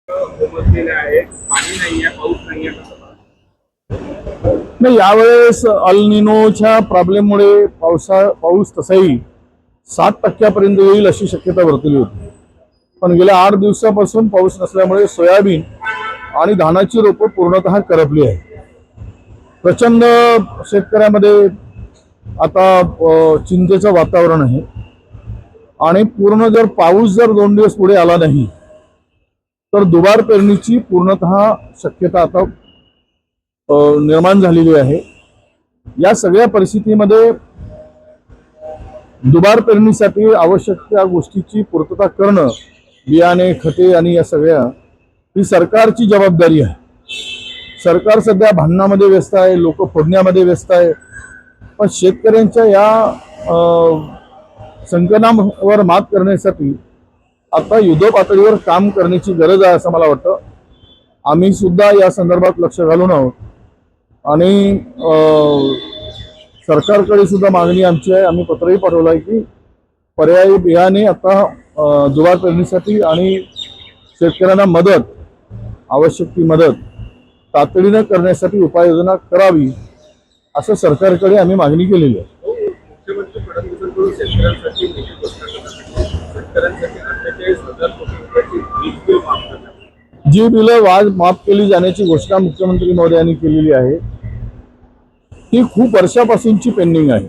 उमटलेले आहेत, पाणी नाहीये, पाऊस नाहीये, कसं पाहता? नाही, यावेळेस अल निनोच्या प्रॉब्लेममुळे पाऊस तसाही 7% येईल अशी शक्यता वर्तवली होती. पण गेल्या 8 दिवसापासून पाऊस नसल्यामुळे सोयाबीन आणि धानाची रोपं पूर्णतः करपली आहे. प्रचंड शेतकऱ्यामध्ये आता चिंतेचं वातावरण आहे आणि पूर्ण जर पाऊस जर 2 दिवस पुढे आला नाही तर दुबार पेरणीची पूर्णतः शक्यता आता निर्माण झालेली आहे. या सगळ्या परिस्थितीमध्ये दुबार पेरणीसाठी आवश्यक त्या गोष्टीची पूर्तता करणं, बियाणे, खते आणि या सगळ्या ही सरकारची जबाबदारी आहे. सरकार सध्या भांडणामध्ये व्यस्त आहे, लोक फोडण्यामध्ये व्यस्त आहे. पण शेतकऱ्यांच्या या संकटावर मात करण्यासाठी आता युद्ध पातळीवर काम करण्याची गरज आहे असं मला वाटतं. आम्ही सुद्धा या संदर्भात लक्ष घालून आहोत आणि सरकारकडे सुद्धा मागणी आमची आहे. आम्ही पत्रही पाठवलं आहे की पर्यायी बियाणे आता दुबार पेरणीसाठी आणि शेतकऱ्यांना मदत, आवश्यक ती मदत तातडीनं करण्यासाठी उपाययोजना करावी असं सरकारकडे आम्ही मागणी केलेली आहे. मुख्यमंत्री फडणवीसांकडून शेतकऱ्यांसाठी मोठी घोषणा करण्यात शेतकऱ्यांसाठी 48,000 कोटी रुपयाची वीज बिल माफ करण्यात. जी बिलं माफ केली जाण्याची घोषणा मुख्यमंत्री महोदयांनी केलेली आहे ती खूप वर्षापासूनची पेंडिंग आहे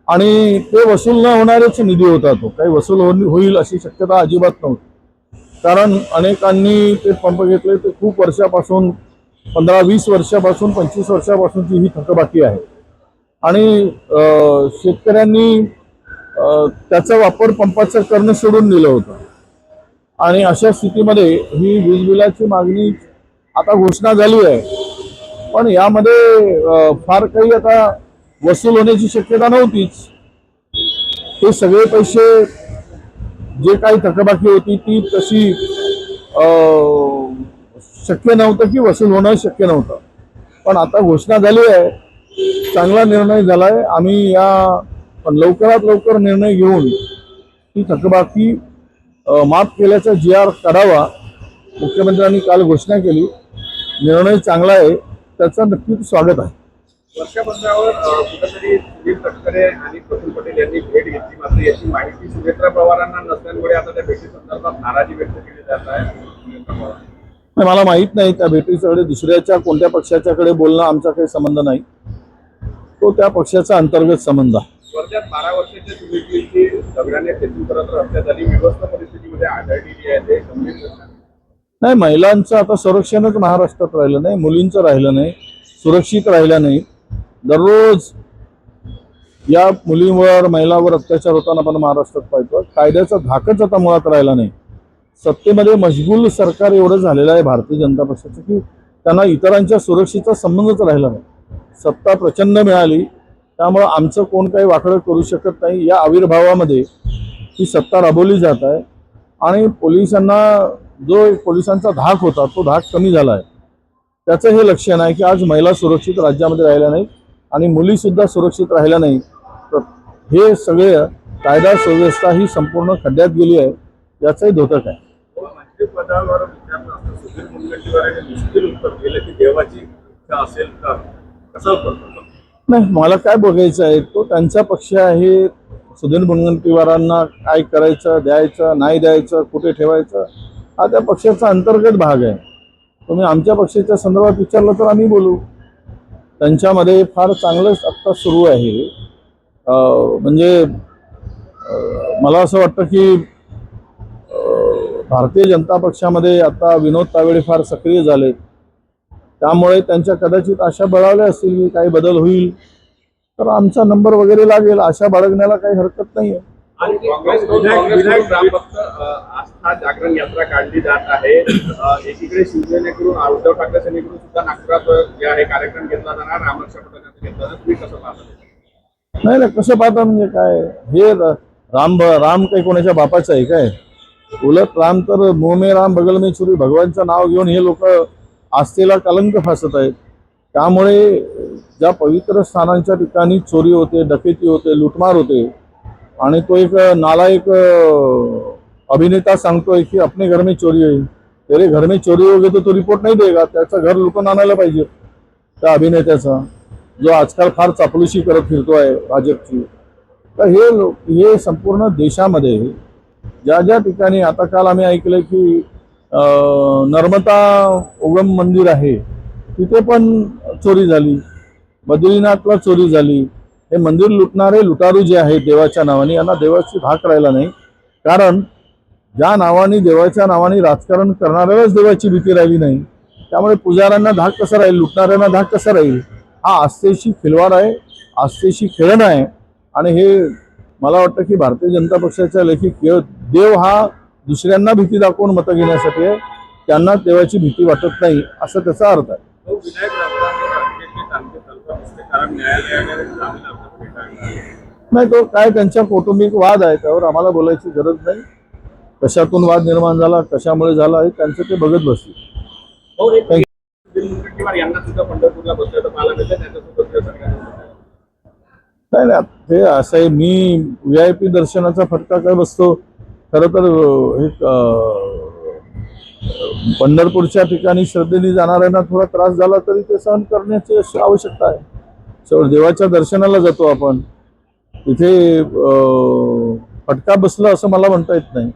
आणि ते वसूल न होणारेच निधी होता. तो काही वसूल होईल अशी शक्यता अजिबात नव्हती. कारण अनेकांनी ते पंप घेतले. ते खूप वर्षापासून 15-20 वर्षापासून 25 वर्षापासूनची ही थकबाकी आहे आणि शेतकऱ्यांनी त्याचा वापर पंपाचं करणं सोडून दिलं होतं आणि अशा स्थितीमध्ये ही वीज बिलाची मागणी आता घोषणा झाली आहे. पण यामध्ये फार काही आता वसूल होण्याची शक्यता नव्हतीच. ते सगळे पैसे जे काही थकबाकी होती ती तशी शक्य नव्हतं की वसूल होणं शक्य नव्हतं. पण आता घोषणा झाली आहे, चांगला निर्णय झाला आहे. आम्ही पण लवकरात लवकर निर्णय घेऊन ती थकबाकी माफ केल्याचा GR काढावा. मुख्यमंत्र्यांनी काल घोषणा केली. निर्णय चांगला आहे, त्याचं नक्कीच स्वागत आहे. वर्षाबंधावर कुठेतरी सुनील तटकरे आणि प्रफुल्ल पटेल यांनी भेट घेतली, मात्र याची माहिती सुनेत्रा पवारांना नसल्यामुळे आता त्या भेटीसंदर्भात नाराजी व्यक्त केली जात आहे. मला माहित नाही त्या भेटीकडे दुसऱ्याच्या कोणत्या पक्षाच्याकडे बोलणं आमचा काही संबंध नाही. तो त्या पक्षाचा अंतर्गत संबंध आहे. वर्ध्यात 12 वर्षाच्या मुलीची दगडाने ठेचून करत हत्या झाली. विध्वस्त परिस्थितीमध्ये आढळलेली आहे. ते गंभीर घटना नाही, महिलांचं आता संरक्षणच महाराष्ट्रात राहिलं नाही, मुलींचं राहिलं नाही, सुरक्षित राहिलं नाही. दररोज या मुलींवर, महिलांवर अत्याचार होताना आपण महाराष्ट्रात पाहतो. कायद्याचा धाकच आता मुळात राहिला नाही. सत्तेमध्ये मशगूल सरकार एवढं झालेलं आहे भारतीय जनता पक्षाचं की त्यांना इतरांच्या सुरक्षेचा संबंधच राहिला नाही. सत्ता प्रचंड मिळाली, त्यामुळं आमचं कोण काही वाकडं करू शकत नाही. या आविर्भावामध्ये ही सत्ता राबवली जात आहे आणि पोलिसांना जो पोलिसांचा धाक होता तो धाक कमी झाला आहे. त्याचं हे लक्षण आहे की आज महिला सुरक्षित राज्यामध्ये राहिल्या नाही आणि मुलीसुद्धा सुरक्षित राहिल्या नाही. तर हे सगळे कायदा सुव्यवस्था ही संपूर्ण खड्ड्यात गेली आहे, याचंही द्योतक आहे. मंत्रिपदावर विचारलं असतं सुधीर मुनगंटीवार यांनी मुश्किल उत्तर दिलं की देवाची इच्छा असेल तर कसं करतो. नाही, मला काय बघायचं आहे, तो त्यांचा पक्ष आहे. सुधीर मुनगंटीवारांना काय करायचं, द्यायचं, नाही द्यायचं, कुठे ठेवायचं हा त्या पक्षाचा अंतर्गत भाग आहे. तुम्ही आमच्या पक्षाच्या संदर्भात विचारलं तर आम्ही बोलू. त्यांच्यामध्ये फार चांगलंच आत्ता सुरू आहे. म्हणजे मला असं वाटतं की भारतीय जनता पक्षामध्ये आता विनोद तावडे फार सक्रिय झाले. त्यामुळे त्यांच्या कदाचित आशा बळावल्या असतील की काही बदल होईल तर आमचा नंबर वगैरे लागेल. आशा बाळगण्याला काही हरकत नाही आहे. आणि काँग्रेस फक्त आस्था जागरण यात्रा काढली जात आहे. एकीकडे शिवसेनेकडून उद्धव ठाकरे सेनेकडून सुद्धा नागपुरात जे आहे कार्यक्रम घेतला जाणार, रामरक्षा पथकाचा घेतला जाणार. तुम्ही कसं पाहता? नाही, कसं पाहता म्हणजे काय, हे राम काही कोणाच्या बापाचं आहे काय? उलट राम तर मुंह में राम बगल में छुरी, भगवानचं नाव घेऊन हे लोक आस्थेला कलंक फासत आहेत. त्यामुळे ज्या पवित्र स्थानांच्या ठिकाणी चोरी होते, डकेती होते, लुटमार होते आणि तो एक नालायक अभिनेता सांगतोय की अपने घर में चोरी होईल, तेरे घर में चोरी हो गई तो रिपोर्ट नाही देगा, त्याचं घर लुटून आणायला पाहिजे त्या अभिनेत्याचा, जो आजकाल फार चापलुसी करत फिरतोय भाजपची. तर हे संपूर्ण देशामध्ये ज्या ज्या ठिकाणी, आता काल आम्ही ऐकलं की नर्मदा उगम मंदिर आहे तिथे पण चोरी झाली, बद्रीनाथला चोरी झाली. हे मंदिर लुटणारे लुटारू जे आहेत देवाच्या नावाने, यांना देवाची धाक राहिला नाही. कारण ज्या नावाने, देवाच्या नावाने राजकारण करणाऱ्यालाच देवाची भीती राहिली नाही, त्यामुळे पुजाऱ्यांना धाक कसा राहील, लुटणाऱ्यांना धाक कसा राहील. हा आस्थेशी खिलवाड आहे, आस्थेशी खेळणं आहे. आणि हे मला वाटतं की भारतीय जनता पक्षाच्या लेखी देव हा दुसऱ्यांना भीती दाखवून मतं घेण्यासाठी आहे, त्यांना देवाची भीती वाटत नाही, असं त्याचा अर्थ आहे. विनायक राऊतांवर अटकेचे तांत्रिक तलवार दिसते, कारण न्यायालयाने जामीन अर्ज फेटाळला. नाही, तो काय त्यांच्या कौटुंबिक वाद आहे, त्यावर आम्हाला बोलायची गरज नाही. कशातून वाद निर्माण झाला, कशामुळे झाला, हे त्यांचं ते बघत बसतील. मुनगंटीवार यांना सुद्धा पंढरपूरला बसलं पाहायला मिळतं, त्यांच्यासोबत नाही नाही, ते असं आहे, मी VIP दर्शनाचा फटका काय बसतो. खरं तर हे पंढरपूरच्या ठिकाणी श्रद्धेने जाणाऱ्यांना थोडा त्रास झाला तरी ते सहन करण्याची आवश्यकता आहे. शेवट देवाच्या दर्शनाला जातो आपण, तिथे फटका बसला असं मला म्हणता येत नाही.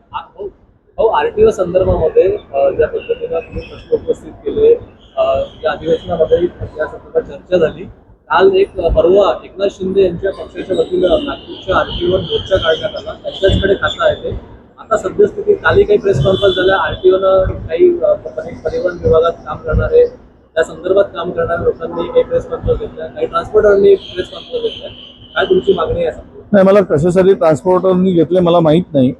आरटीओ संदर्भामध्ये ज्या पद्धतीनं तुम्ही प्रश्न उपस्थित केले, या अधिवेशनामध्ये या संदर्भात चर्चा झाली. काल परवा एकनाथ शिंदे यांच्या पक्षाच्या वतीनं नागपूरच्या आरटीओवर मोर्चा काढण्यात आला, त्यांच्याचकडे खातं आहे ते. आता सद्यस्थितीत कालही काही प्रेस कॉन्फरन्स झाल्या, आरटीओनं काही परिवहन विभागात काम करणारे, त्या संदर्भात काम करणाऱ्या लोकांनी काही प्रेस कॉन्फरन्स घेतल्या, काही ट्रान्सपोर्टरनी प्रेस कॉन्फरन्स घेतल्या. काय तुमची मागणी आहे? नाही, मला कशासाठी ट्रान्सपोर्टरनी घेतले मला माहीत नाही,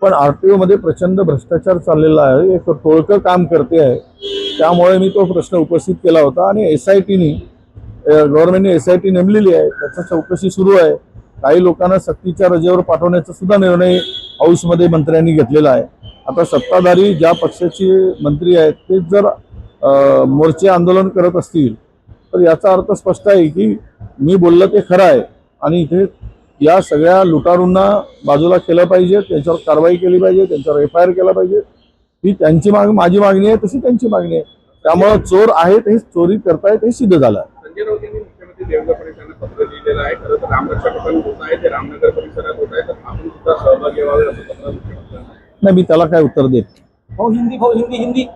पण आरटीओ मध्ये प्रचंड भ्रष्टाचार चाललेला आहे, एक टोळकं काम करते आहे. त्यामुळे मी तो प्रश्न उपस्थित केला होता. आणि SITनी, गव्हर्नमेंटने SIT नेमलेली आहे, त्याचा चौकशी सुरू आहे. काही लोकांना सक्तीच्या रजेवर पाठवण्याचा सुद्धा निर्णय हाऊसमध्ये मंत्र्यांनी घेतलेला आहे. आता सत्ताधारी ज्या पक्षाचे मंत्री आहेत ते जर मोर्चे आंदोलन करत असतील तर याचा अर्थ स्पष्ट आहे की मी बोललं ते खरं आहे. आणि इथे या सगळ्या लुटारूंना बाजूला केलं पाहिजे, त्यांच्यावर कारवाई केली पाहिजे, त्यांच्यावर FIR केला पाहिजे. ही त्यांची माझी मागणी आहे, तशी त्यांची मागणी आहे. त्यामुळे चोर आहेत, हे चोरी करतायत हे सिद्ध झालं आहे. संजय राऊत यांनी मुख्यमंत्री देवेंद्र फडणवीसांना पत्र लिहिलेलं आहे. खरं तर रामरक्षा पथक होत आहे, ते रामनगर परिसरात होत आहे, तर आपण सुद्धा सहभागी व्हावे असं पत्र मुख्यमंत्र्यांना. नाही, मी त्याला काय उत्तर देत. हिंदी